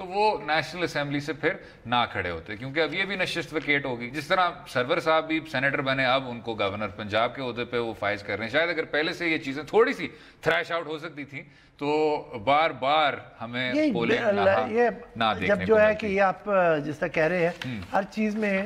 تو وہ national assembly سے پھر نہ کھڑے ہوتے, کیونکہ اب یہ بھی نشست ویکیٹ ہوگی. جس طرح سرور صاحب بھی سینیٹر بنے, اب ان کو گورنر پنجاب کے عہدے پہ وہ فائز کر رہے ہیں. شاید اگر پہلے سے یہ چیزیں تھوڑی سی تھریش آؤٹ ہو سکتی تھیں تو بار بار ہمیں نہ جب جو ہے کہ یہ آپ جس طرح کہہ رہے ہیں ہر چیز میں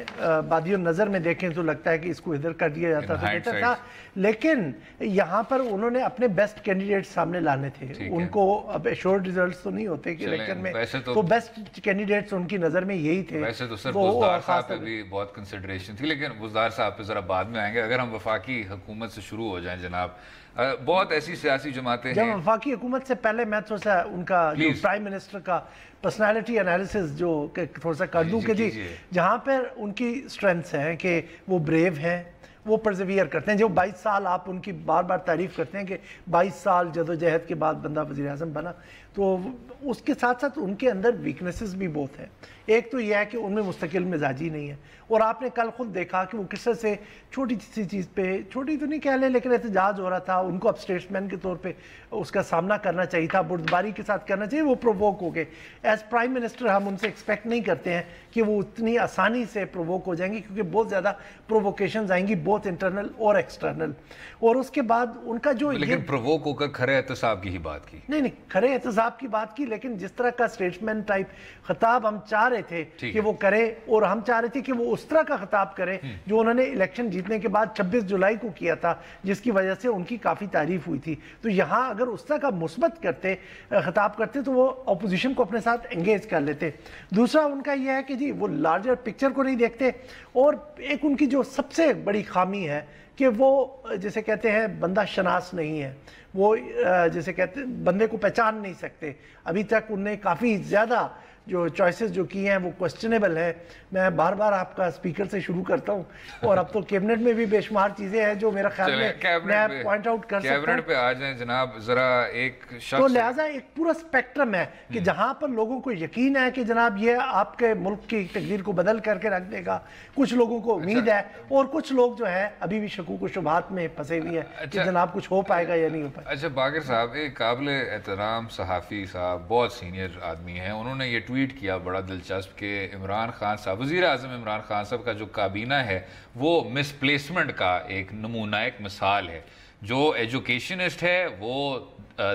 بادی نظر میں دیکھیں تو لگتا ہے کہ اس کو ادھر کر دیا جاتا تو بہتر تھا, لیکن یہاں پر انہوں نے اپنے بیسٹ کینڈیڈیٹ سامنے لانے تھے. ان کو اب ایشورڈ ریزلٹس تو نہیں ہوتے کہ الیکشن میں, تو بیسٹ کینڈیڈیٹس ان کی نظر میں یہی تھے. ویسے تو سر بزدار صاحب پہ بھی بہت کنسیڈریشن تھی, لیکن بزدار صاحب پہ ذرا بعد میں آئیں گے. اگر ہم وفاقی حکومت سے شروع ہو جائیں جناب, بہت ایسی سیاسی جماعتیں ہیں. جب وفاقی حکومت سے پہلے میں تھوڑا سا ان کا جو پرائم منسٹر کا پرسنالٹی انالیسس جو تھوڑا سا کر دوں کہ جی جہاں پر ان کی اسٹرینتھس ہیں کہ وہ بریو ہیں, وہ پرزیویئر کرتے ہیں. جو 22 سال آپ ان کی بار بار تعریف کرتے ہیں کہ 22 سال جدوجہد کے بعد بندہ وزیر اعظم بنا, تو اس کے ساتھ ساتھ ان کے اندر ویکنیسز بھی بہت ہیں. ایک تو یہ ہے کہ ان میں مستقل مزاجی نہیں ہے, اور آپ نے کل خود دیکھا کہ وہ کس طرح سے چھوٹی سی چیز پہ, چھوٹی تو نہیں کہہ لیں لیکن احتجاج ہو رہا تھا, ان کو اب اسٹیٹسمین کے طور پہ اس کا سامنا کرنا چاہیے تھا, بردباری کے ساتھ کرنا چاہیے, وہ پرووک ہو گئے. ایز پرائم منسٹر ہم ان سے ایکسپیکٹ نہیں کرتے ہیں کہ وہ اتنی آسانی سے پرووک ہو جائیں گے, کیونکہ بہت زیادہ پرووکیشنز آئیں گی بہت انٹرنل اور ایکسٹرنل. اور اس کے بعد ان کا جو لیکن پرووک ہو کر کھڑے احتساب کی ہی بات کی, نہیں کھڑے احتساب کی بات کی, لیکن جس طرح کا اسٹیٹسمین ٹائپ خطاب ہم چاہ رہے تھے کہ وہ کرے, اور ہم چاہ رہے تھے کہ وہ اس طرح کا خطاب کرے جو انہوں نے الیکشن جیتنے کے بعد 26 جولائی کو کیا تھا, جس کی وجہ سے ان کی کافی تعریف ہوئی تھی. تو یہاں اگر اس طرح کا مثبت کرتے, خطاب کرتے, تو وہ اپوزیشن کو اپنے ساتھ انگیج کر لیتے. دوسرا ان کا یہ ہے کہ جی وہ لارجر پکچر کو نہیں دیکھتے, اور ایک ان کی جو سب سے بڑی خامی ہے کہ وہ جیسے کہتے ہیں بندہ شناس نہیں ہے, وہ جیسے کہتے ہیں بندے کو پہچان نہیں سکتے. ابھی تک انہوں نے کافی زیادہ جو چوائسز جو کی ہیں وہ کوسچنیبل ہیں. میں بار بار آپ کا اسپیکر سے شروع کرتا ہوں, اور اب تو کیبنٹ میں بھی بے شمار چیزیں ہیں جو میرا خیال میں پوائنٹ آؤٹ کر سکتا ہوں. کیبنٹ پہ آ جائیں جناب ذرا. ایک شخص تو لہٰذا ایک پورا اسپیکٹرم ہے کہ جہاں پر لوگوں کو یقین ہے کہ جناب یہ آپ کے ملک کی تقدیر کو بدل کر کے رکھ دے گا, کچھ لوگوں کو امید ہے, اور کچھ لوگ جو ہے ابھی بھی شکوک و شبہات میں پھنسے ہوئے ہیں کہ جناب کچھ ہو پائے گا یا نہیں ہو پائے گا. اچھا باقر صاحب, ایک قابل احترام صحافی صاحب, بہت سینئر آدمی ہیں, انہوں نے یہ ٹویٹ کیا بڑا دلچسپ کہ عمران خان صاحب, وزیر اعظم عمران خان صاحب کا جو کابینہ ہے وہ مس پلیسمنٹ کا ایک نمونہ, ایک مثال ہے. جو ایجوکیشنسٹ ہے وہ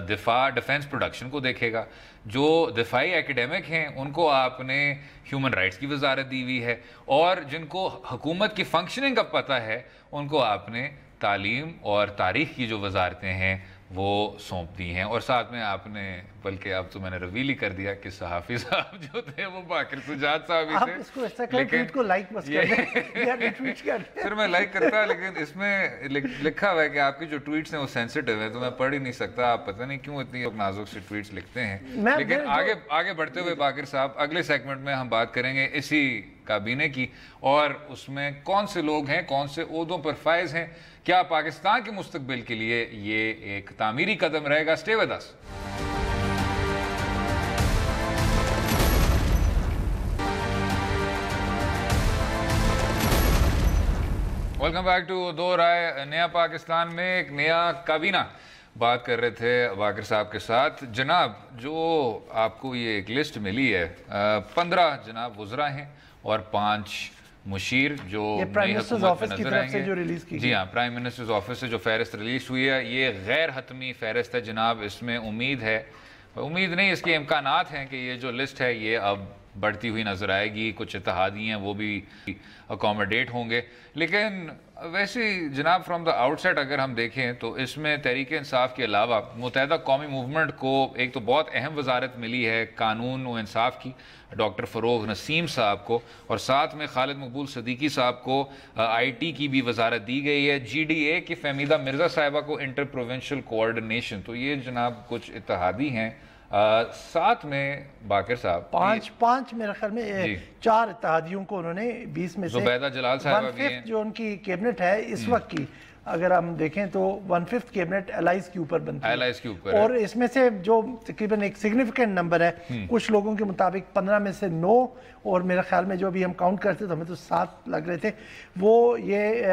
ڈیفینس پروڈکشن کو دیکھے گا, جو دفاعی ایکیڈیمک ہیں ان کو آپ نے ہیومن رائٹس کی وزارت دی ہوئی ہے, اور جن کو حکومت کی فنکشننگ کا پتہ ہے ان کو آپ نے تعلیم اور تاریخ کی جو وزارتیں ہیں وہ سونپ دی ہیں. اور ساتھ میں آپ نے, بلکہ اب تو میں نے ریویل ہی کر دیا کہ صحافی صاحب جو تھے وہ باقر سجاد صاحب ہی تھے. آپ اس کو ایسا کریں ٹویٹ کو لائک بس کر دیں یا ریٹویٹ کر دیں. پھر میں لائک کرتا, لیکن اس میں لکھا ہوا ہے کہ آپ کی جو ٹویٹس ہیں وہ سینسٹیو ہیں, تو میں پڑھ ہی نہیں سکتا. آپ پتہ نہیں کیوں اتنی نازک سے ٹویٹس لکھتے ہیں. لیکن آگے بڑھتے ہوئے باقر صاحب, اگلے سیگمنٹ میں ہم بات کریں گے اسی کابینہ کی, اور اس میں کون سے لوگ ہیں, کون سے عہدوں پر فائز ہیں, کیا پاکستان کے مستقبل کے لیے یہ ایک تعمیری قدم رہے گا. Stay with us. Welcome back to Do Raaye. نیا پاکستان میں ایک نیا کابینہ, بات کر رہے تھے باقر صاحب کے ساتھ. جناب جو آپ کو یہ ایک لسٹ ملی ہے, 15 جناب وزراء ہیں اور 5 مشیر جو نئی حکومت میں نظر آئیں گے. جی ہاں, پرائم منسٹرز آفس سے جو فہرست ریلیز ہوئی ہے یہ غیر حتمی فہرست ہے جناب. اس میں امید نہیں, اس کے امکانات ہیں کہ یہ جو لسٹ ہے یہ اب بڑھتی ہوئی نظر آئے گی. کچھ اتحادی ہیں وہ بھی اکوموڈیٹ ہوں گے, لیکن ویسے جناب فرام دا آؤٹ سائڈ اگر ہم دیکھیں تو اس میں تحریک انصاف کے علاوہ متحدہ قومی موومنٹ کو ایک تو بہت اہم وزارت ملی ہے قانون و انصاف کی, ڈاکٹر فروغ نسیم صاحب کو, اور ساتھ میں خالد مقبول صدیقی صاحب کو آئی ٹی کی بھی وزارت دی گئی ہے. جی ڈی اے کی فہمیدہ مرزا صاحبہ کو انٹر پروونشل کوآرڈینیشن. تو یہ جناب کچھ اتحادی ہیں. ساتھ میں باقر صاحب پانچ میرے خیال میں 4 اتحادیوں کو انہوں نے 20 میں سے زبیدہ جلال صاحبہ بھی ہیں جو ان کی کیبنٹ ہے اس وقت کی, اگر ہم دیکھیں تو 1/5 کیبنٹ الائز کے اوپر بنتی ہے الائز کے اوپر اور اس میں سے جو تقریباً ایک سگنیفیکنٹ نمبر ہے کچھ لوگوں کے مطابق 15 میں سے 9 اور میرے خیال میں جو ابھی ہم کاؤنٹ کرتے تو ہمیں تو 7 لگ رہے تھے وہ یہ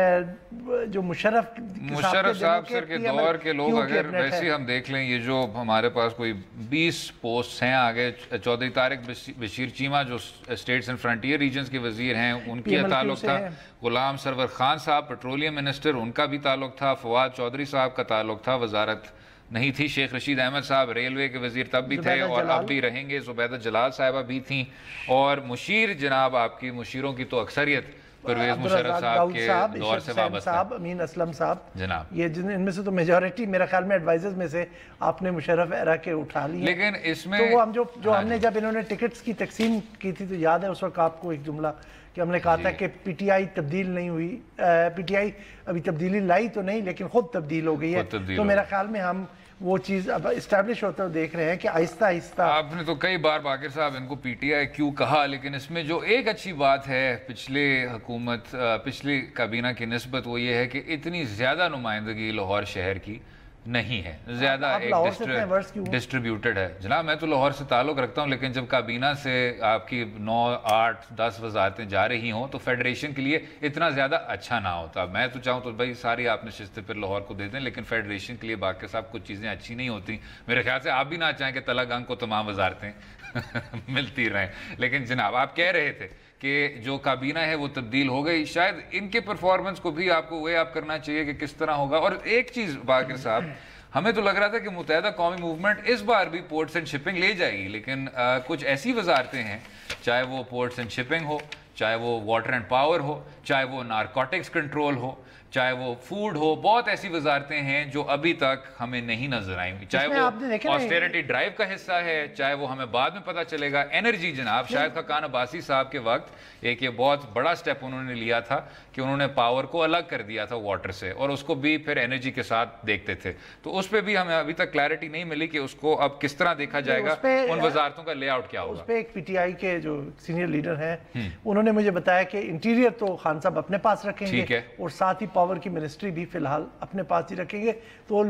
جو مشرف صاحب سر کے دور کے لوگ اگر ویسے ہم دیکھ لیں یہ جو ہمارے پاس کوئی 20 پوسٹ ہیں آگے چودھری طارق بشیر چیمہ جو اسٹیٹس اینڈ فرنٹیئر ریجنز کے وزیر ہیں ان کی تعلق تھا غلام سرور خان صاحب پیٹرولیم منسٹر ان کا بھی تعلق تھا فواد چودھری صاحب کا تعلق تھا وزارت نہیں تھی شیخ رشید احمد صاحب ریلوے کے وزیر تب بھی تھے اور اب بھی رہیں گے زبیدہ جلال صاحبہ بھی تھیں اور مشیر جناب آپ کی مشیروں کی تو اکثریت پرویز مشرف صاحب کے دور سے وابستہ صاحب امین اسلم صاحب جناب یہ ان میں سے تو میجورٹی میرا خیال میں ایڈوائزرز میں سے آپ نے مشرف ایرا کے اٹھا لی لیکن اس میں تو وہ ہم جو ہم نے جب انہوں نے ٹکٹس کی تقسیم کی تھی تو یاد ہے اس وقت آپ کو ایک جملہ کہ ہم نے کہا تھا کہ پی ٹی آئی تبدیل نہیں ہوئی پی ٹی آئی ابھی تبدیلی لائی تو نہیں لیکن خود تبدیل ہو گئی ہے تو میرا خیال میں ہم وہ چیز اب اسٹیبلش ہوتا ہے دیکھ رہے ہیں کہ آہستہ آہستہ آپ نے تو کئی بار باقر صاحب ان کو پی ٹی آئی کیوں کہا لیکن اس میں جو ایک اچھی بات ہے پچھلی کابینہ کی نسبت وہ یہ ہے کہ اتنی زیادہ نمائندگی لاہور شہر کی نہیں ہے زیادہ ایک ڈسٹریبیوٹڈ ہے جناب میں تو لاہور سے تعلق رکھتا ہوں لیکن جب کابینہ سے آپ کی 9 8 10 وزارتیں جا رہی ہوں تو فیڈریشن کے لیے اتنا زیادہ اچھا نہ ہوتا میں تو چاہوں تو بھائی ساری آپ نشستیں پھر لاہور کو دے دیں لیکن فیڈریشن کے لیے باقی صاحب کچھ چیزیں اچھی نہیں ہوتی میرے خیال سے آپ بھی نہ چاہیں کہ تلہ گنگ کو تمام وزارتیں ملتی رہیں لیکن جناب آپ کہہ رہے تھے کہ جو کابینہ ہے وہ تبدیل ہو گئی شاید ان کے پرفارمنس کو بھی آپ کو وے اپ کرنا چاہیے کہ کس طرح ہوگا اور ایک چیز باقر صاحب ہمیں تو لگ رہا تھا کہ متحدہ قومی موومنٹ اس بار بھی پورٹس اینڈ شپنگ لے جائے گی لیکن کچھ ایسی وزارتیں ہیں چاہے وہ پورٹس اینڈ شپنگ ہو چاہے وہ واٹر اینڈ پاور ہو چاہے وہ نارکوٹکس کنٹرول ہو چاہے وہ فوڈ ہو بہت ایسی وزارتیں ہیں جو ابھی تک ہمیں نہیں نظر آئیں چاہے وہ آسٹیرٹی ڈرائیو کا حصہ ہے چاہے وہ ہمیں بعد میں پتہ چلے گا انرجی جناب شاہد خاقان عباسی صاحب کے وقت ایک یہ بہت بڑا سٹیپ انہوں نے لیا تھا کہ انہوں نے پاور کو الگ کر دیا تھا واٹر سے اور اس کو بھی پھر انرجی کے ساتھ دیکھتے تھے تو اس پہ بھی ہمیں ابھی تک کلیئرٹی نہیں ملی کہ اس کو اب کس طرح دیکھا جائے گا ان وزارتوں کا لے آؤٹ کیا ہوگا اس پہ ایک پی ٹی آئی کے جو سینئر لیڈر ہیں انہوں نے مجھے بتایا کہ انٹیریئر تو خان صاحب اپنے پاس رکھیں گے اور ساتھ ہی پاور کی منسٹری بھی فی الحال اپنے پاس ہی رکھیں گے تو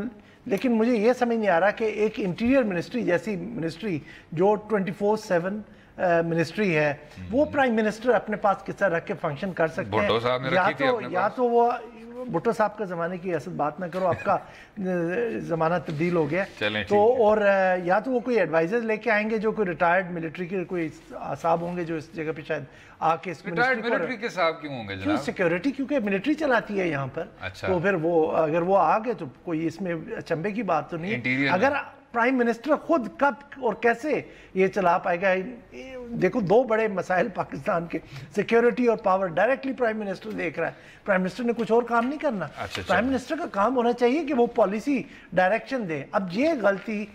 لیکن مجھے یہ سمجھ نہیں آ رہا کہ ایک انٹیریئر منسٹری جیسی منسٹری جو 24/7 منسٹری ہے وہ پرائم منسٹر اپنے پاس کس طرح رکھ کے فنکشن کر سکتے ہیں یا تو وہ بھٹو صاحب کا زمانے کی ایسی بات نہ کرو آپ کا زمانہ تبدیل ہو گیا تو اور یا تو وہ کوئی ایڈوائزر لے کے آئیں گے جو کوئی ریٹائرڈ ملٹری کے کوئی صاحب ہوں گے جو اس جگہ پہ شاید آ کے ملٹری کے صاحب کیوں ہوں گے جناب سیکیورٹی کیونکہ ملٹری چلاتی ہے یہاں پر تو پھر وہ اگر وہ آ گئے تو کوئی اس میں اچنبے کی بات تو نہیں اگر پرائم منسٹر خود کب اور کیسے یہ چلا پائے گا دیکھو دو بڑے مسائل پاکستان کے سیکیورٹی اور پاور ڈائریکٹلی پرائم منسٹر دیکھ رہا ہے پرائم منسٹر نے کچھ اور کام نہیں کرنا پرائم منسٹر کا کام ہونا چاہیے کہ وہ پالیسی ڈائریکشن دے اب یہ غلطی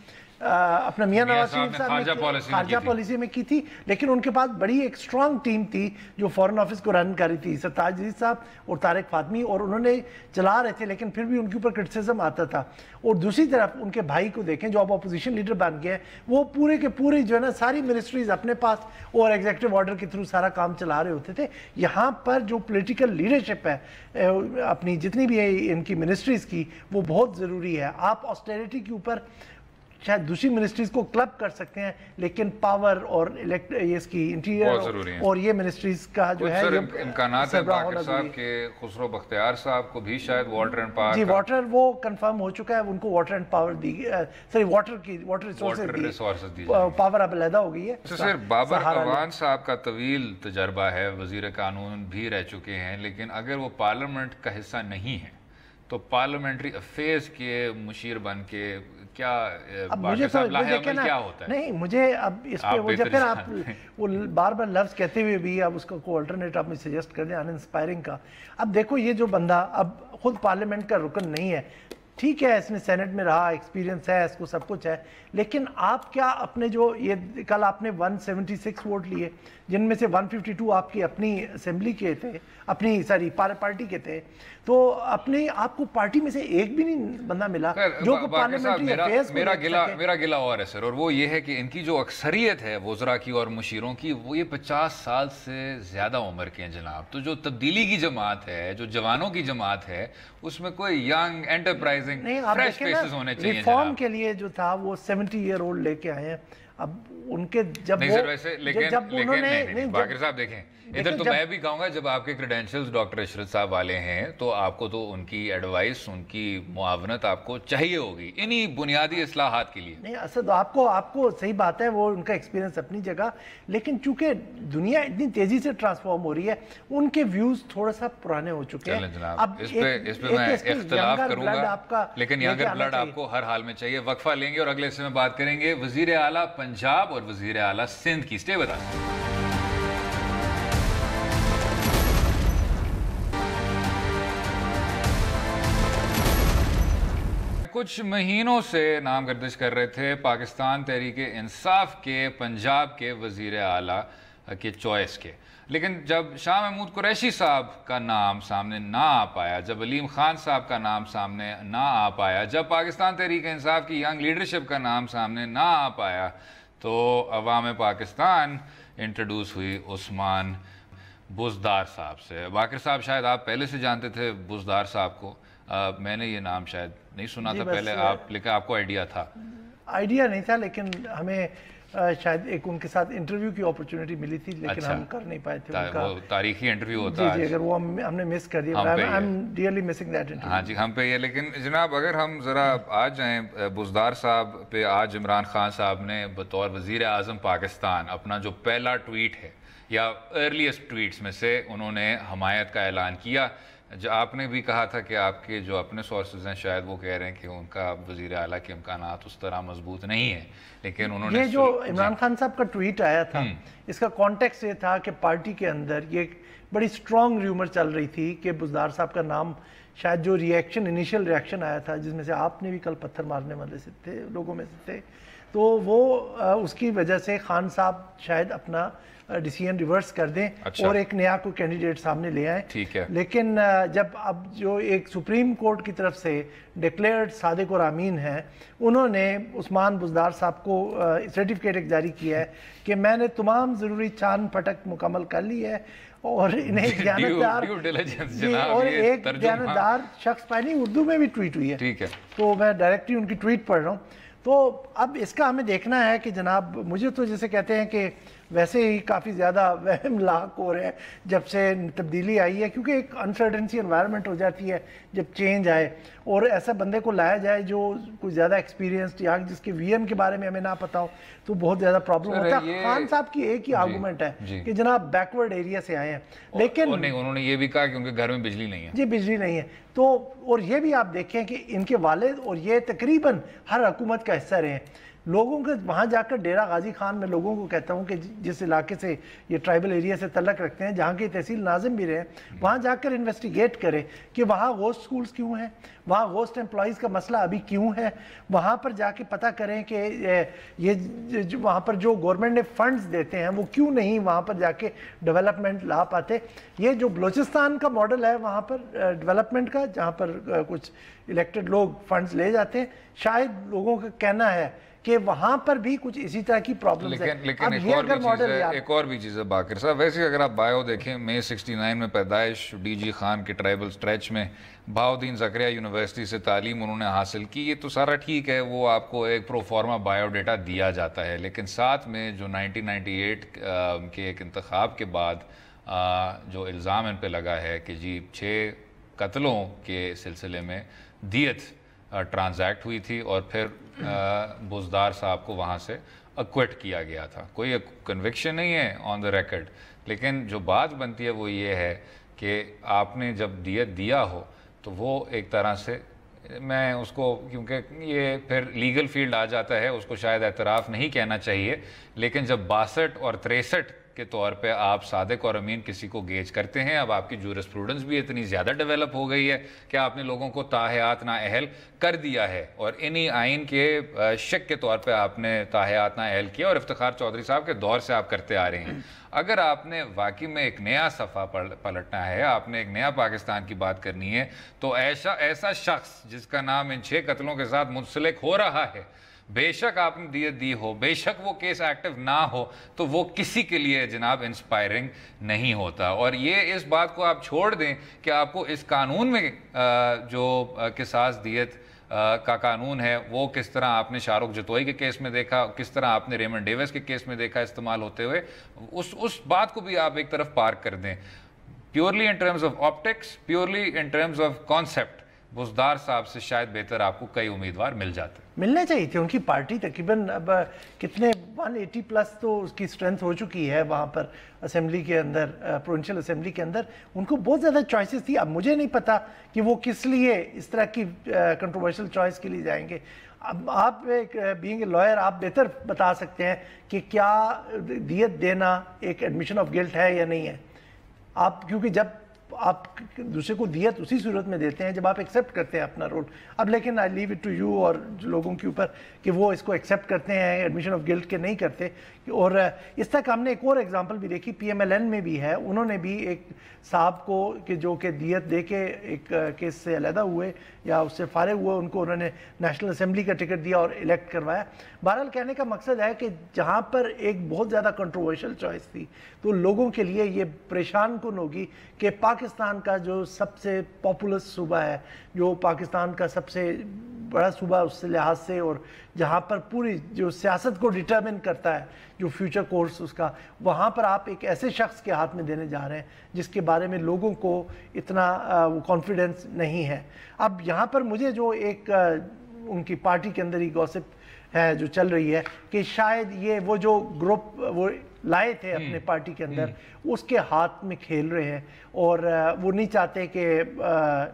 اپنا میاں نواز شریف صاحب نے خارجہ پالیسی میں کی تھی لیکن ان کے پاس بڑی ایک سٹرانگ ٹیم تھی جو فورن آفس کو رن کر رہی تھی سرتاج عزیز صاحب اور طارق فاطمی اور انہوں نے چلا رہے تھے لیکن پھر بھی ان کے اوپر کرٹیسزم آتا تھا اور دوسری طرف ان کے بھائی کو دیکھیں جو اب اپوزیشن لیڈر بن گئے وہ پورے کے پورے جو ہے نا ساری منسٹریز اپنے پاس اور ایگزیکٹو آرڈر کے تھرو سارا کام چلا رہے ہوتے تھے یہاں پر جو پولیٹیکل لیڈرشپ ہے اپنی جتنی بھی ہے ان کی منسٹریز کی وہ بہت ضروری ہے آپ آسٹیرٹی کے اوپر شاید دوسری منسٹریز کو کلب کر سکتے ہیں لیکن پاور اور اس کی انٹیریئر اور یہ منسٹریز کا جو ہے امکانات ہیں باقر صاحب کے خسرو بختیار صاحب کو بھی شاید واٹر اینڈ پاور جی واٹر وہ کنفرم ہو چکا ہے ان کو water and power the sorry water resources the power اب علیحدہ ہو گئی ہے سر بابر اعوان صاحب کا طویل تجربہ ہے وزیر قانون بھی رہ چکے ہیں لیکن اگر وہ پارلیمنٹ کا حصہ نہیں ہے تو پارلیمنٹری افیئرز کے مشیر بن کے کیا ہوتا ہے نہیں مجھے اب اس پہ وہ پھر آپ وہ بار بار لفظ کہتے ہوئے بھی اب اس کا کوئی الٹرنیٹ آپ مجھے سجیسٹ کر دیں ان انسپائرنگ کا اب دیکھو یہ جو بندہ اب خود پارلیمنٹ کا رکن نہیں ہے ٹھیک ہے، اس نے سینٹ میں رہا، ایکسپیرینس ہے، اس کو سب کچھ ہے، لیکن آپ کیا اپنے جو یہ کل آپ نے 176 ووٹ لیے جن میں سے 152 آپ کی اپنی اسمبلی کے تھے، اپنی پارٹی کے تھے، تو اپنے آپ کو پارٹی میں سے ایک بھی نہیں بندہ ملا جو کہ پارلیمنٹری افیئرز میرا گلہ اور ہے سر، اور وہ یہ ہے کہ ان کی جو اکثریت ہے وزراء کی اور مشیروں کی، وہ یہ 50 سال سے زیادہ عمر کے ہیں جناب. تو جو تبدیلی کی جماعت ہے، جو جوانوں کی جماعت ہے، اس میں کوئی ینگ انٹرپرائزنگ فریش فیسز ہونے چاہیے. ریفارم کے لیے جو تھا وہ 70 ایئر اولڈ لے کے آئے ہیں. اب ان کے جب باقر صاحب دیکھیں ادھر، تو میں بھی کہوں گا جب آپ کے کریڈینشلز ڈاکٹر عشرت صاحب والے ہیں تو آپ کو تو ان کی ایڈوائس، ان کی معاونت آپ کو چاہیے ہوگی انہی بنیادی اصلاحات کے لیے. نہیں اسد، آپ کو صحیح بات ہے، وہ ان کا ایکسپیرینس اپنی جگہ، لیکن چونکہ دنیا اتنی تیزی سے ٹرانسفارم ہو رہی ہے، ان کے ویوز تھوڑا سا پرانے ہو چکے ہیں. اب اس پہ میں اختلاف کروں گا، لیکن ینگر بلڈ آپ کو ہر حال میں چاہیے. وقفہ لیں گے اور اگلے حصے میں بات کریں گے وزیر اعلیٰ پنجاب اور وزیر اعلیٰ سندھ کی. اسٹے بتا کچھ مہینوں سے نام گردش کر رہے تھے پاکستان تحریک انصاف کے پنجاب کے وزیر اعلیٰ کے چوائس کے، لیکن جب شاہ محمود قریشی صاحب کا نام سامنے نہ آ پایا، جب علیم خان صاحب کا نام سامنے نہ آ پایا، جب پاکستان تحریک انصاف کی ینگ لیڈرشپ کا نام سامنے نہ آ پایا، تو عوام پاکستان انٹروڈیوس ہوئی عثمان بزدار صاحب سے. باقر صاحب شاید آپ پہلے سے جانتے تھے بزدار صاحب کو، میں نے یہ نام شاید نہیں سنا تھا پہلے، لیکن آپ کو آئیڈیا تھا؟ آئیڈیا نہیں تھا، لیکن ہمیں شاید ایک ان کے ساتھ انٹرویو کی اپرچونٹی ملی تھی، لیکن ہم کر نہیں پائے تھے. وہ تاریخی انٹرویو ہوتا ہے، اگر وہ ہم نے مس کر دیا. ہاں جی، ہم پہ یہ. لیکن جناب اگر ہم ذرا آ جائیں بزدار صاحب پہ، آج عمران خان صاحب نے بطور وزیر اعظم پاکستان اپنا جو پہلا ٹویٹ ہے یا ارلیسٹ ٹویٹس میں سے انہوں نے حمایت کا اعلان کیا. جو آپ نے بھی کہا تھا کہ آپ کے جو اپنے سورسز ہیں شاید وہ کہہ رہے ہیں کہ ان کا وزیر اعلیٰ کے امکانات اس طرح مضبوط نہیں ہیں، لیکن انہوں نے یہ جو عمران خان صاحب کا ٹویٹ آیا تھا، اس کا کانٹیکس یہ تھا کہ پارٹی کے اندر یہ بڑی سٹرونگ ریومر چل رہی تھی کہ بزدار صاحب کا نام، شاید جو انیشیل ریاکشن آیا تھا جس میں سے آپ نے بھی کل پتھر مارنے والے سے تھے لوگوں میں سے تھے، تو وہ اس کی وجہ سے خان صاحب شاید اپنا ڈیسیژن ریورس کر دیں اور ایک نیا کوئی کینڈیڈیٹ سامنے لے آئیں. لیکن جب اب جو ایک سپریم کورٹ کی طرف سے ڈکلیئرڈ صادق اور امین ہیں، انہوں نے عثمان بزدار صاحب کو سرٹیفکیٹ ایک جاری کیا ہے کہ میں نے تمام ضروری چھان پھٹک مکمل کر لی ہے، اور انہیں ایک دیانتدار شخص پہنی اردو میں بھی ٹویٹ ہوئی ہے، تو میں ڈائریکٹلی ان کی ٹویٹ پڑھ رہا ہوں. تو اب اس کا ہمیں دیکھنا ہے کہ جناب، مجھے تو جیسے کہتے ہیں کہ ویسے ہی کافی زیادہ وہم لاحق ہو رہے ہیں جب سے تبدیلی آئی ہے، کیونکہ ایک انسرٹنسی انوائرمنٹ ہو جاتی ہے جب چینج آئے، اور ایسا بندے کو لایا جائے جو کوئی زیادہ ایکسپیرینسڈ یا جس کے وی ایم کے بارے میں ہمیں نہ پتا ہو، تو بہت زیادہ پرابلم ہوتا ہے. خان صاحب کی ایک ہی آرگومنٹ ہے کہ جناب بیکورڈ ایریا سے آئے ہیں، لیکن انہوں نے یہ بھی کہا کہ ان کے گھر میں بجلی نہیں ہے. جی بجلی نہیں ہے. تو اور یہ بھی آپ دیکھیں کہ ان کے والد اور یہ تقریباً ہر حکومت کا حصہ رہے ہیں. لوگوں کے وہاں جا کر ڈیرہ غازی خان میں لوگوں کو کہتا ہوں کہ جس علاقے سے یہ ٹرائبل ایریا سے تعلق رکھتے ہیں، جہاں کی تحصیل ناظم بھی رہے، وہاں جا کر انویسٹیگیٹ کرے کہ وہاں غوث سکولز کیوں ہیں، وہاں غوث امپلائیز کا مسئلہ ابھی کیوں ہے، وہاں پر جا کے پتہ کریں کہ یہ وہاں پر جو گورنمنٹ نے فنڈز دیتے ہیں وہ کیوں نہیں وہاں پر جا کے ڈیولپمنٹ لا پاتے. یہ جو بلوچستان کا ماڈل ہے وہاں پر ڈیولپمنٹ کا، جہاں پر کچھ الیکٹڈ لوگ فنڈز لے جاتے ہیں، شاید لوگوں کا کہنا ہے کہ وہاں پر بھی کچھ اسی طرح کی پرابلمز ہیں. لیکن ایک اور بھی چیز ہے باقر صاحب، ویسے اگر آپ بایو دیکھیں، مئی 69 میں پیدائش، ڈی جی خان کے ٹرائبل اسٹریچ میں بہاؤدین زکریا یونیورسٹی سے تعلیم انہوں نے حاصل کی، یہ تو سارا ٹھیک ہے، وہ آپ کو ایک پرو فارما بایو ڈیٹا دیا جاتا ہے. لیکن ساتھ میں جو 1998 کے ایک انتخاب کے بعد جو الزام ان پہ لگا ہے کہ جی 6 قتلوں کے سلسلے میں دیت ٹرانزیکٹ ہوئی تھی اور پھر بزدار صاحب کو وہاں سے اکوٹ کیا گیا تھا. کوئی کنوکشن نہیں ہے آن دا ریکارڈ، لیکن جو بات بنتی ہے وہ یہ ہے کہ آپ نے جب دیت دیا ہو تو وہ ایک طرح سے، میں اس کو، کیونکہ یہ پھر لیگل فیلڈ آ جاتا ہے، اس کو شاید اعتراف نہیں کہنا چاہیے، لیکن جب 62 اور 63 کے طور پہ آپ صادق اور امین کسی کو گیج کرتے ہیں. اب آپ کی جورسپروڈنس بھی اتنی زیادہ ڈیولپ ہو گئی ہے کہ آپ نے لوگوں کو تاحیات نااہل کر دیا ہے, اور انہی آئین کے شک کے طور پہ آپ نے تاحیات نااہل کیا, اور افتخار چودھری صاحب کے دور سے آپ کرتے آ رہے ہیں. اگر آپ نے واقعی میں ایک نیا صفحہ پلٹنا ہے, آپ نے ایک نیا پاکستان کی بات کرنی ہے, تو ایسا شخص جس کا نام ان 6 قتلوں کے ساتھ منسلک ہو رہا ہے, بے شک آپ نے دیت دی ہو, بے شک وہ کیس ایکٹیو نہ ہو, تو وہ کسی کے لیے جناب انسپائرنگ نہیں ہوتا. اور یہ اس بات کو آپ چھوڑ دیں کہ آپ کو اس قانون میں جو قصاص دیت کا قانون ہے وہ کس طرح آپ نے شاہ رخ جتوئی کے کیس میں دیکھا, کس طرح آپ نے ریمنڈ ڈیوس کے کیس میں دیکھا استعمال ہوتے ہوئے, اس بات کو بھی آپ ایک طرف پارک کر دیں. Purely in terms of optics, purely in terms of concept, Buzdar صاحب سے شاید بہتر آپ کو کئی امیدوار مل جاتے. ملنے چاہیے تھے. ان کی پارٹی تقریباً اب کتنے 180 پلس تو اس کی اسٹرینتھ ہو چکی ہے وہاں پر اسمبلی کے اندر, پروونشل اسمبلی کے اندر. ان کو بہت زیادہ چوائسیز تھی. اب مجھے نہیں پتا کہ وہ کس لیے اس طرح کی کنٹروورشل چوائس کے لیے جائیں گے. اب آپ بینگ اے لائر آپ بہتر بتا سکتے ہیں کہ کیا دیت دینا ایک ایڈمیشن آف گلٹ ہے یا نہیں ہے. آپ کیونکہ جب آپ دوسرے کو دیت اسی صورت میں دیتے ہیں جب آپ ایکسیپٹ کرتے ہیں اپنا رول. اب لیکن آئی لیو اٹ ٹو یو اور لوگوں کے اوپر کہ وہ اس کو ایکسیپٹ کرتے ہیں ایڈمیشن آف گلٹ کے نہیں کرتے. اور اس تک ہم نے ایک اور ایگزامپل بھی دیکھی, پی ایم ایل این میں بھی ہے. انہوں نے بھی ایک صاحب کو کہ جو کہ دیت دے کے ایک کیس سے علیحدہ ہوئے یا اس سے فارغ ہوئے, ان کو انہوں نے نیشنل اسمبلی کا ٹکٹ دیا اور الیکٹ کروایا. بہرحال کہنے کا مقصد ہے کہ جہاں پر ایک بہت زیادہ کنٹروورشل چوائس تھی تو لوگوں کے لیے یہ پریشان کن ہوگی کہ پاکستان کا جو سب سے پاپولس صوبہ ہے, جو پاکستان کا سب سے بڑا صوبہ اس سے لحاظ سے, اور جہاں پر پوری جو سیاست کو ڈٹرمن کرتا ہے جو فیوچر کورس اس کا, وہاں پر آپ ایک ایسے شخص کے ہاتھ میں دینے جا رہے ہیں جس کے بارے میں لوگوں کو اتنا کانفیڈنس نہیں ہے. اب یہاں پر مجھے جو ایک ان کی پارٹی کے اندر ہی گوسپ ہے جو چل رہی ہے کہ شاید یہ وہ جو گروپ وہ لائے تھے اپنے پارٹی کے اندر اس کے ہاتھ میں کھیل رہے ہیں, اور وہ نہیں چاہتے کہ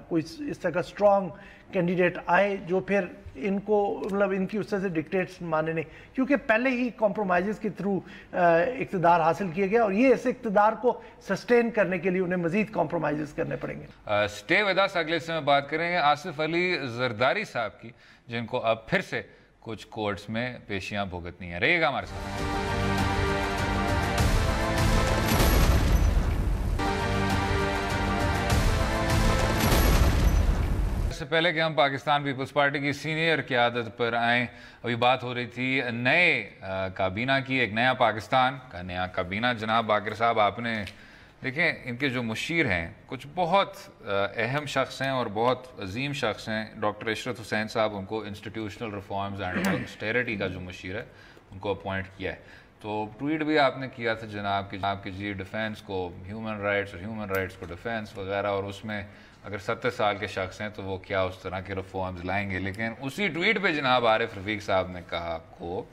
کوئی اس طرح کا اسٹرانگ کینڈیڈیٹ آئے جو پھر ان کو مطلب ان کی اس طرح سے ڈکٹیٹس مانے نہیں, کیونکہ پہلے ہی کمپرومائزز کے تھرو اقتدار حاصل کیا گیا, اور یہ اس اقتدار کو سسٹین کرنے کے لیے انہیں مزید کمپرومائزز کرنے پڑیں گے. اسٹے ود اس, اگلے سے میں بات کریں گے آصف علی زرداری صاحب کی, جن کو اب پھر سے کچھ کورٹس میں پیشیاں بھگتنی ہیں. رہیے گا ہمارے ساتھ. اس سے پہلے کہ ہم پاکستان پیپلز پارٹی کی سینئر قیادت پر آئیں, ابھی بات ہو رہی تھی نئے کابینہ کی, ایک نیا پاکستان کا نیا کابینہ. جناب باقر صاحب, آپ نے دیکھیں ان کے جو مشیر ہیں کچھ بہت اہم شخص ہیں اور بہت عظیم شخص ہیں. ڈاکٹر عشرت حسین صاحب, ان کو انسٹیٹیوشنل ریفارمز اینڈ اسٹیرٹی کا جو مشیر ہے ان کو اپوائنٹ کیا ہے. تو ٹویٹ بھی آپ نے کیا تھا جناب کہ جی ڈیفینس کو ہیومن رائٹس اور ہیومن رائٹس کو ڈیفینس وغیرہ, اور اس میں اگر 70 سال کے شخص ہیں تو وہ کیا اس طرح کے ریفارمز لائیں گے. لیکن اسی ٹویٹ پہ جناب عارف رفیق صاحب نے کہا آپ کو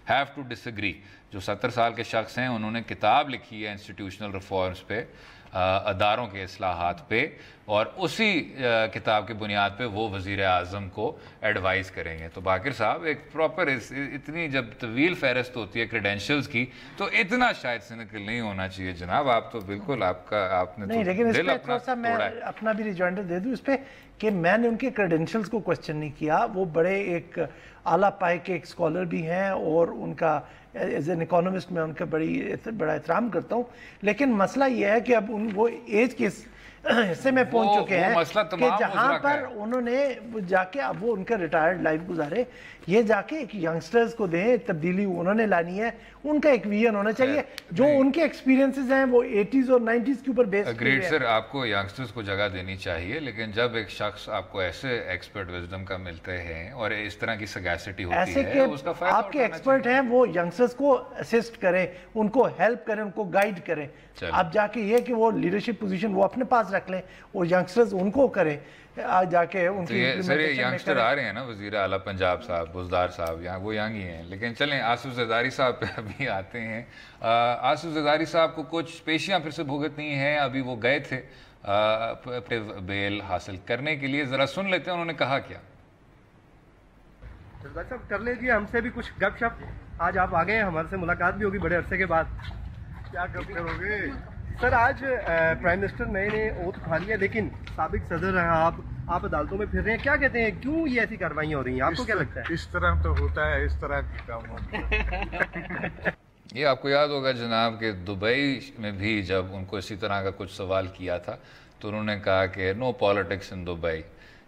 ہیو ٹو ڈس ایگری. جو 70 سال کے شخص ہیں انہوں نے کتاب لکھی ہے انسٹیٹیوشنل ریفارمز پہ, اداروں کے اصلاحات پہ, اور اسی کتاب کی بنیاد پہ وہ وزیر اعظم کو ایڈوائز کریں گے. تو باقر صاحب, ایک پراپر اتنی جب طویل فہرست ہوتی ہے کریڈینشلز کی تو اتنا شاید سینیکل نہیں ہونا چاہیے جناب. آپ تو بالکل آپ نے نہیں, لیکن اس پہ تھوڑا سا میں اپنا بھی ریجوائنڈر دے دوں اس پہ کہ میں نے ان کے کریڈینشلز کو کوسچن نہیں کیا. وہ بڑے ایک اعلیٰ پائے کے ایک اسکالر بھی ہیں, اور ان کا ایز این اکانومسٹ میں ان کا بڑا احترام کرتا ہوں. لیکن مسئلہ یہ ہے کہ اب وہ ایج کے حصے میں پہنچ چکے ہیں کہ جہاں پر انہوں نے جا کے اب وہ ان کا ریٹائرڈ لائف گزارے, یہ جا کے ایک ینگسٹرز کو دیں, تبدیلی انہوں نے لانی ہے, ان کا ایک ویژن ہونا چاہیے. جو ان کے ایکسپیرینسز ہیں وہ 80s اور 90s کے اوپر بیس اگریڈ سر, آپ کو ینگسٹرز کو جگہ دینی چاہیے, لیکن جب ایک شخص آپ کو ایسے ایکسپرٹ وزڈم کا ملتے ہیں اور اس طرح کی سگیسٹی ہوتی ہے, اس کا فائدہ آپ کے ایکسپرٹ ہیں وہ ینگسٹرز کو اسسٹ کریں, ان کو ہیلپ کریں, ان کو گائیڈ کریں. اب جا کے یہ کہ وہ لیڈرشپ پوزیشن وہ اپنے پاس رکھ لیں اور ینگسٹرز ان کو کریں جا کے ان کی. سر یہ ینگسٹر آ رہے ہیں نا, وزیر اعلیٰ پنجاب صاحب, بزدار صاحب, یہاں وہ ینگ ہی ہیں. لیکن چلیں آصف زرداری صاحب پہ ابھی آتے ہیں. آصف زرداری صاحب کو کچھ پیشیاں پھر سے بھگتنی ہیں. ابھی وہ گئے تھے بیل حاصل کرنے کے لیے, ذرا سن لیتے ہیں انہوں نے کہا کیا. زرداری صاحب کر لیجیے ہم سے بھی کچھ گپ شپ. آج آپ آ گئے ہیں, ہمارے سے ملاقات بھی ہوگی بڑے عرصے کے بعد. کیا کب کرو گے سر؟ آج پرائم منسٹر نئے نے اوتھ اٹھا لیا لیکن سابق صدر ہیں آپ عدالتوں میں پھر رہے ہیں، کیا کہتے ہیں کیوں یہ ایسی کاروائیاں ہو رہی ہیں؟ آپ کو کیا لگتا ہے؟ اس طرح تو ہوتا ہے، اس طرح کے کام ہوتا ہے۔ یہ آپ کو یاد ہوگا جناب کہ دبئی میں بھی جب ان کو اسی طرح کا کچھ سوال کیا تھا تو انہوں نے کہا کہ no politics in Dubai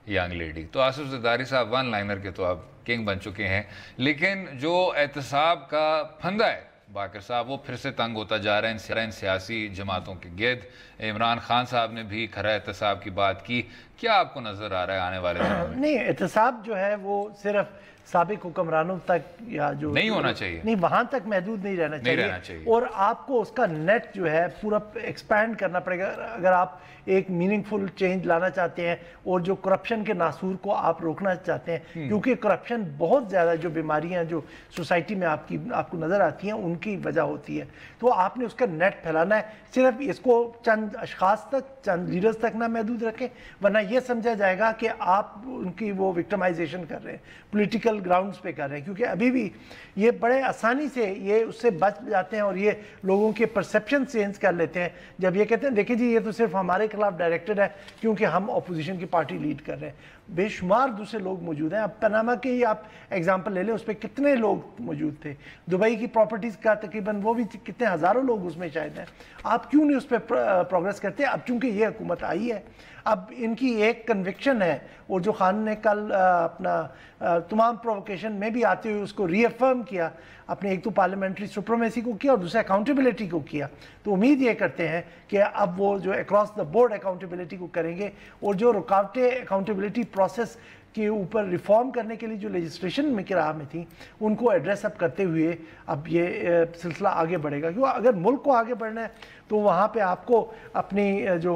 young lady. تو آصف زرداری صاحب ون لائنر کے تو آپ کنگ بن چکے ہیں، لیکن جو احتساب کا پھندا ہے باقر صاحب وہ پھر سے تنگ ہوتا جا رہا ہے ان سیاسی جماعتوں کے گرد۔ عمران خان صاحب نے بھی کھرا احتساب کی بات کی، کیا آپ کو نظر آ رہا ہے آنے والے دنوں میں؟ نہیں، احتساب جو ہے وہ صرف سابق حکمرانوں تک یا جو نہیں ہونا چاہیے، نہیں وہاں تک محدود نہیں رہنا چاہیے، اور آپ کو اس کا نیٹ جو ہے پورا ایکسپینڈ کرنا پڑے گا اگر آپ ایک میننگ فل چینج لانا چاہتے ہیں اور جو کرپشن کے ناسور کو آپ روکنا چاہتے ہیں، کیونکہ کرپشن بہت زیادہ جو بیماریاں جو سوسائٹی میں آپ کو نظر آتی ہیں ان کی وجہ ہوتی ہے، تو آپ نے اس کا نیٹ پھیلانا ہے۔ صرف اس کو چند اشخاص تک، چند لیڈرز تک نہ محدود رکھیں، ورنہ یہ سمجھا جائے گا کہ آپ ان کی وہ وکٹمائزیشن کر رہے ہیں، پولیٹیکل گراؤنڈز پہ کر رہے ہیں، کیونکہ ابھی بھی یہ بڑے آسانی سے یہ اس سے بچ جاتے ہیں اور یہ لوگوں کے پرسیپشن چینج کر لیتے ہیں جب یہ کہتے ہیں دیکھیں جی یہ تو صرف ہمارے خلاف ڈائریکٹڈ ہے کیونکہ ہم اپوزیشن کی پارٹی لیڈ کر رہے ہیں۔ بے شمار دوسرے لوگ موجود ہیں، اب پاناما کے ہی آپ ایگزامپل لے لیں، اس پہ کتنے لوگ موجود تھے، دبئی کی پراپرٹیز کا تقریباً وہ بھی کتنے ہزاروں لوگ اس میں شاید ہیں، آپ کیوں نہیں اس پہ پروگریس کرتے؟ اب چونکہ یہ حکومت آئی ہے، اب ان کی ایک کنوکشن ہے، اور جو خان نے کل اپنا تمام پرووکیشن میں بھی آتے ہوئے اس کو ری افرم کیا، اپنے ایک تو پارلیمنٹری سپریمیسی کو کیا اور دوسرا اکاؤنٹیبلٹی کو کیا، تو امید یہ کرتے ہیں کہ اب وہ جو اکراس دا بورڈ اکاؤنٹیبلٹی کو کریں گے، اور جو رکاوٹیں اکاؤنٹیبلٹی پروسیس کے اوپر ریفارم کرنے کے لیے جو لیجسلیشن میں راہ میں تھیں ان کو ایڈریس اپ کرتے ہوئے اب یہ سلسلہ آگے بڑھے گا، کیونکہ اگر ملک کو آگے بڑھنا ہے تو وہاں پہ آپ کو اپنی جو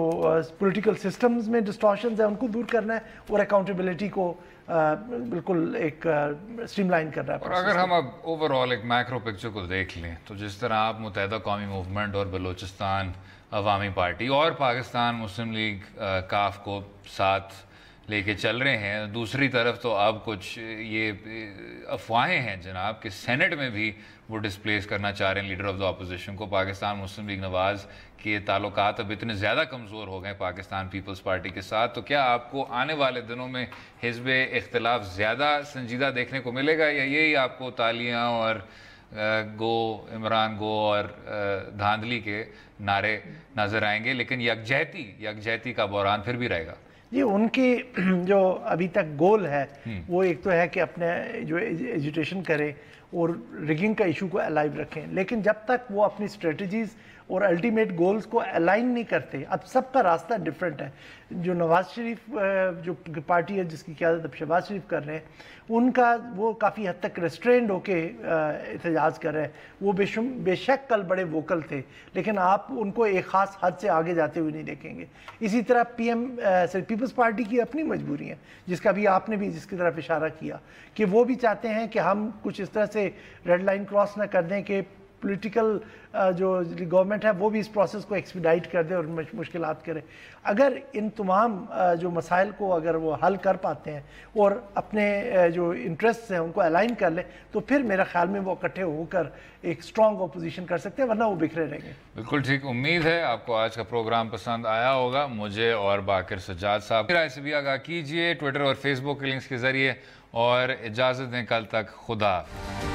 پولیٹیکل سسٹمز میں ڈسٹورشنز ہیں ان کو دور کرنا ہے اور اکاؤنٹیبلٹی کو بالکل ایک اسٹریم لائن کرنا ہے۔ اور اگر ہم اب اوور آل ایک میکرو پکچر کو دیکھ لیں تو جس طرح آپ متحدہ قومی موومنٹ اور بلوچستان عوامی پارٹی اور پاکستان مسلم لیگ کاف کو ساتھ لے کے چل رہے ہیں، دوسری طرف تو اب کچھ یہ افواہیں ہیں جناب کہ سینٹ میں بھی وہ ڈسپلیس کرنا چاہ رہے ہیں لیڈر آف دا اپوزیشن کو۔ پاکستان مسلم لیگ نواز کے تعلقات اب اتنے زیادہ کمزور ہو گئے پاکستان پیپلز پارٹی کے ساتھ، تو کیا آپ کو آنے والے دنوں میں حزب اختلاف زیادہ سنجیدہ دیکھنے کو ملے گا، یا یہی آپ کو تالیاں اور گو عمران گو اور دھاندلی کے نعرے نظر آئیں گے، لیکن یکجہتی کا بحران پھر بھی رہے گا؟ جی، ان کی جو ابھی تک گول ہے وہ ایک تو ہے کہ اپنے جو ایجوٹیشن کرے اور ریگنگ کا ایشو کو الائیو رکھیں، لیکن جب تک وہ اپنی اسٹریٹجیز اور الٹیمیٹ گولز کو الائن نہیں کرتے، اب سب کا راستہ ڈیفرنٹ ہے۔ جو نواز شریف جو پارٹی ہے جس کی قیادت اب شہباز شریف کر رہے ہیں، ان کا وہ کافی حد تک ریسٹرینڈ ہو کے احتجاج کر رہے ہیں، وہ بے شک کل بڑے ووکل تھے، لیکن آپ ان کو ایک خاص حد سے آگے جاتے ہوئے نہیں دیکھیں گے۔ اسی طرح پیپلز پارٹی کی اپنی مجبوری ہیں، جس کا بھی آپ نے بھی جس کی طرف اشارہ کیا کہ وہ بھی چاہتے ہیں کہ ہم کچھ اس طرح سے ریڈ لائن کراس نہ کر دیں کہ پولیٹیکل جو گورنمنٹ ہے وہ بھی اس پروسیس کو ایکسپیڈائٹ کر دے اور مشکلات کرے۔ اگر ان تمام جو مسائل کو اگر وہ حل کر پاتے ہیں اور اپنے جو انٹرسٹ ہیں ان کو الائن کر لیں تو پھر میرا خیال میں وہ اکٹھے ہو کر ایک اسٹرانگ اپوزیشن کر سکتے ہیں، ورنہ وہ بکھرے رہیں گے۔ بالکل ٹھیک، امید ہے آپ کو آج کا پروگرام پسند آیا ہوگا۔ مجھے اور باقر سجاد صاحب رائے سے بھی آگاہ کیجیے ٹویٹر اور فیس بک کے لنکس کے ذریعے، اور اجازت دیں کل تک، خدا حافظ۔